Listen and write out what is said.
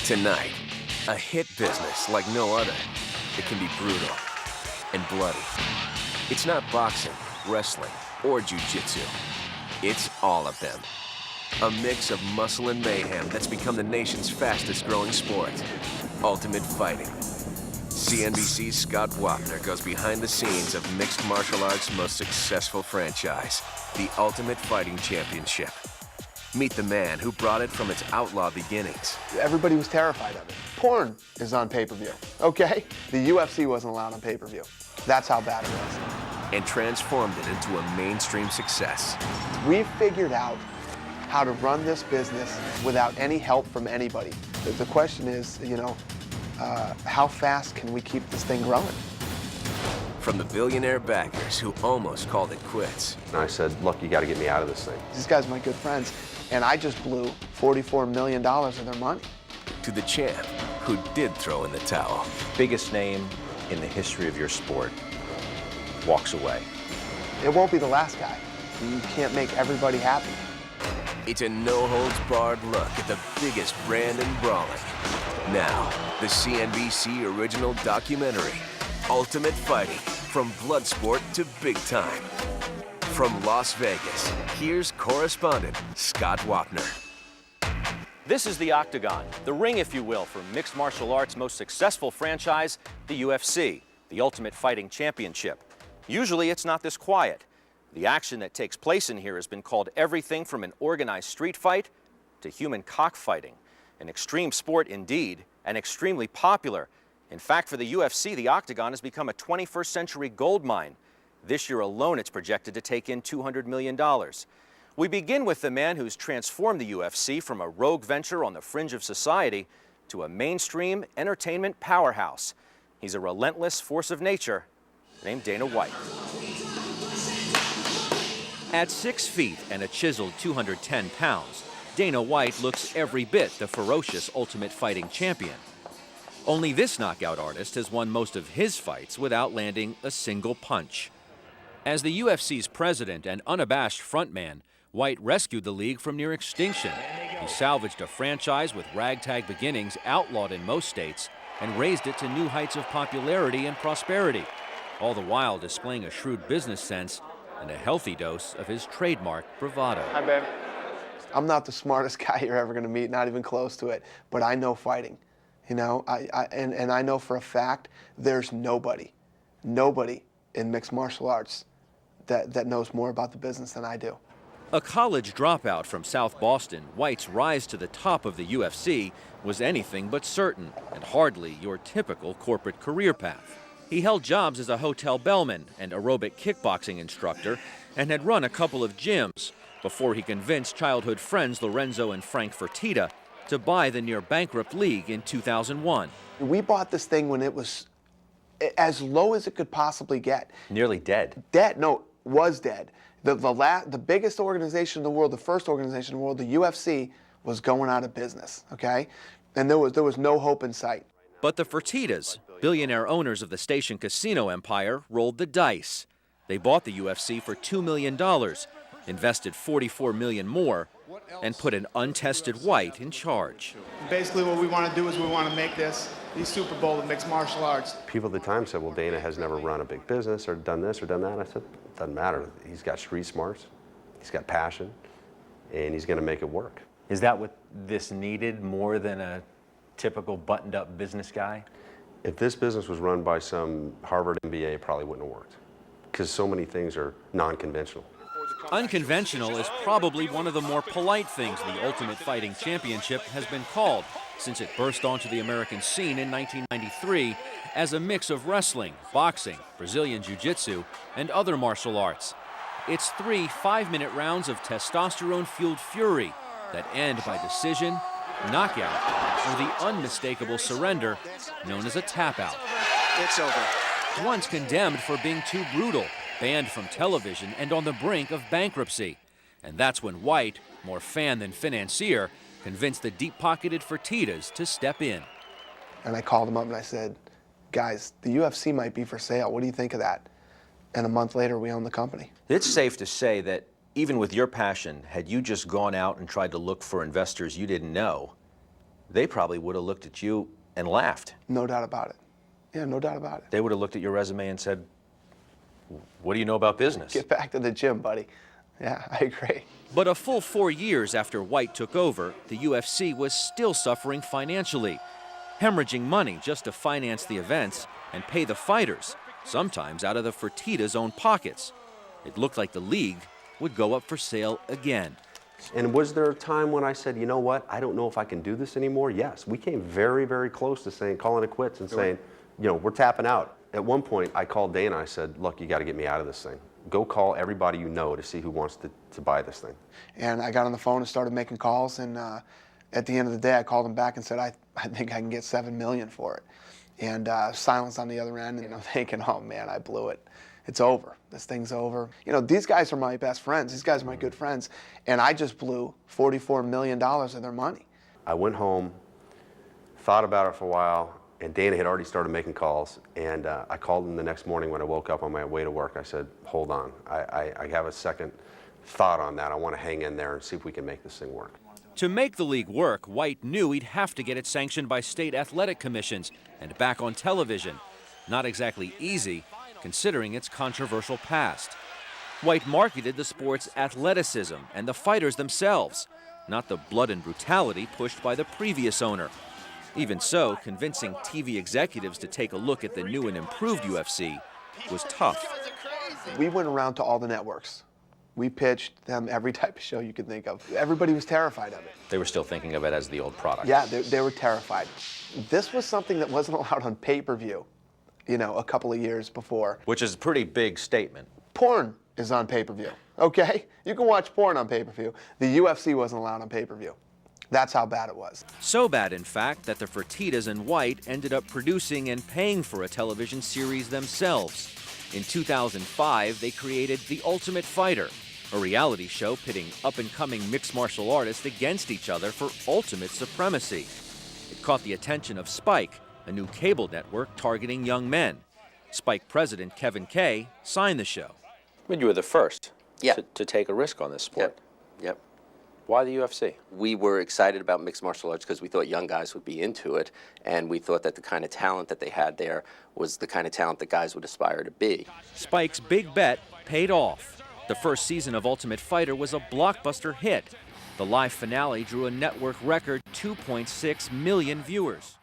Tonight, a hit business like no other. It can be brutal and bloody. It's not boxing, wrestling, or jiu-jitsu. It's all of them. A mix of muscle and mayhem that's become the nation's fastest growing sport. Ultimate Fighting. CNBC's Scott Wapner goes behind the scenes of mixed martial arts' most successful franchise, the Ultimate Fighting Championship. Meet the man who brought it from its outlaw beginnings. Everybody was terrified of it. Porn is on pay-per-view, okay? The UFC wasn't allowed on pay-per-view. That's how bad it was. And transformed it into a mainstream success. We figured out how to run this business without any help from anybody. The question is, how fast can we keep this thing growing? From the billionaire backers who almost called it quits. And I said, look, you got to get me out of this thing. These guys are my good friends, and I just blew $44 million of their money. To the champ who did throw in the towel. Biggest name in the history of your sport walks away. It won't be the last guy. You can't make everybody happy. It's a no-holds-barred look at the biggest brand in brawling. Now, the CNBC original documentary, Ultimate Fighting, from Bloodsport to Big Time. From Las Vegas, here's correspondent Scott Wapner. This is the Octagon, the ring, if you will, for mixed martial arts' most successful franchise, the UFC, the Ultimate Fighting Championship. Usually it's not this quiet. The action that takes place in here has been called everything from an organized street fight to human cockfighting. An extreme sport indeed, and extremely popular. In fact, for the UFC, the Octagon has become a 21st century gold mine. This year alone, it's projected to take in $200 million. We begin with the man who's transformed the UFC from a rogue venture on the fringe of society to a mainstream entertainment powerhouse. He's a relentless force of nature named Dana White. At 6 feet and a chiseled 210 pounds, Dana White looks every bit the ferocious Ultimate Fighting champion. Only this knockout artist has won most of his fights without landing a single punch. As the UFC's president and unabashed frontman, White rescued the league from near extinction. He salvaged a franchise with ragtag beginnings outlawed in most states and raised it to new heights of popularity and prosperity, all the while displaying a shrewd business sense and a healthy dose of his trademark bravado. Hi, babe. I'm not the smartest guy you're ever going to meet, not even close to it, but I know fighting. And I know for a fact there's nobody in mixed martial arts that knows more about the business than I do. A college dropout from South Boston, White's rise to the top of the UFC was anything but certain and hardly your typical corporate career path. He held jobs as a hotel bellman and aerobic kickboxing instructor and had run a couple of gyms before he convinced childhood friends Lorenzo and Frank Fertitta to buy the near-bankrupt league in 2001. We bought this thing when it was as low as it could possibly get. Nearly dead. Was dead. The biggest organization in the world, the first organization in the world, the UFC, was going out of business, okay? And there was no hope in sight. But the Fertittas, billionaire owners of the Station Casino empire, rolled the dice. They bought the UFC for $2 million, invested $44 million more, and put an untested White in charge. Basically what we want to do is we want to make this the Super Bowl of mixed martial arts. People at the time said, well, Dana has never run a big business or done this or done that. I said, doesn't matter. He's got street smarts, he's got passion, and he's going to make it work. Is that what this needed more than a typical buttoned-up business guy? If this business was run by some Harvard MBA, it probably wouldn't have worked, because so many things are non-conventional. Unconventional is probably one of the more polite things the Ultimate Fighting Championship has been called since it burst onto the American scene in 1993 as a mix of wrestling, boxing, Brazilian Jiu-Jitsu, and other martial arts. It's 3 5-minute rounds of testosterone-fueled fury that end by decision, knockout, or the unmistakable surrender known as a tap-out. It's over. Once condemned for being too brutal, banned from television, and on the brink of bankruptcy. And that's when White, more fan than financier, convinced the deep-pocketed Fertittas to step in. And I called them up and I said, guys, the UFC might be for sale. What do you think of that? And a month later, we own the company. It's safe to say that even with your passion, had you just gone out and tried to look for investors you didn't know, they probably would have looked at you and laughed. No doubt about it. Yeah, no doubt about it. They would have looked at your resume and said, what do you know about business? Get back to the gym, buddy. Yeah, I agree. But a full 4 years after White took over, the UFC was still suffering financially, hemorrhaging money just to finance the events and pay the fighters, sometimes out of the Fertitta's own pockets. It looked like the league would go up for sale again. And was there a time when I said, you know what, I don't know if I can do this anymore? Yes, we came very, very close to calling it quits and saying, you know, we're tapping out. At one point, I called Dana. I said, look, you got to get me out of this thing. Go call everybody you know to see who wants to buy this thing. And I got on the phone and started making calls, and at the end of the day, I called him back and said, I think I can get $7 million for it. And silence on the other end, and I'm thinking, oh man, I blew it. It's over. This thing's over. You know, these guys are my best friends. These guys are my good friends. And I just blew $44 million of their money. I went home, thought about it for a while, and Dana had already started making calls. And I called him the next morning when I woke up on my way to work. I said, hold on. I have a second thought on that. I want to hang in there and see if we can make this thing work. To make the league work, White knew he'd have to get it sanctioned by state athletic commissions and back on television. Not exactly easy, considering its controversial past. White marketed the sport's athleticism and the fighters themselves, not the blood and brutality pushed by the previous owner. Even so, convincing TV executives to take a look at the new and improved UFC was tough. We went around to all the networks. We pitched them every type of show you could think of. Everybody was terrified of it. They were still thinking of it as the old product. Yeah, they were terrified. This was something that wasn't allowed on pay-per-view, you know, a couple of years before. Which is a pretty big statement. Porn is on pay-per-view, okay? You can watch porn on pay-per-view. The UFC wasn't allowed on pay-per-view. That's how bad it was. So bad, in fact, that the Fertittas and White ended up producing and paying for a television series themselves. In 2005, they created The Ultimate Fighter, a reality show pitting up-and-coming mixed martial artists against each other for ultimate supremacy. It caught the attention of Spike, a new cable network targeting young men. Spike president Kevin Kay signed the show. I mean, you were the first Yeah. to take a risk on this sport. Yep. Why the UFC? We were excited about mixed martial arts because we thought young guys would be into it, and we thought that the kind of talent that they had there was the kind of talent that guys would aspire to be. Spike's big bet paid off. The first season of Ultimate Fighter was a blockbuster hit. The live finale drew a network record 2.6 million viewers.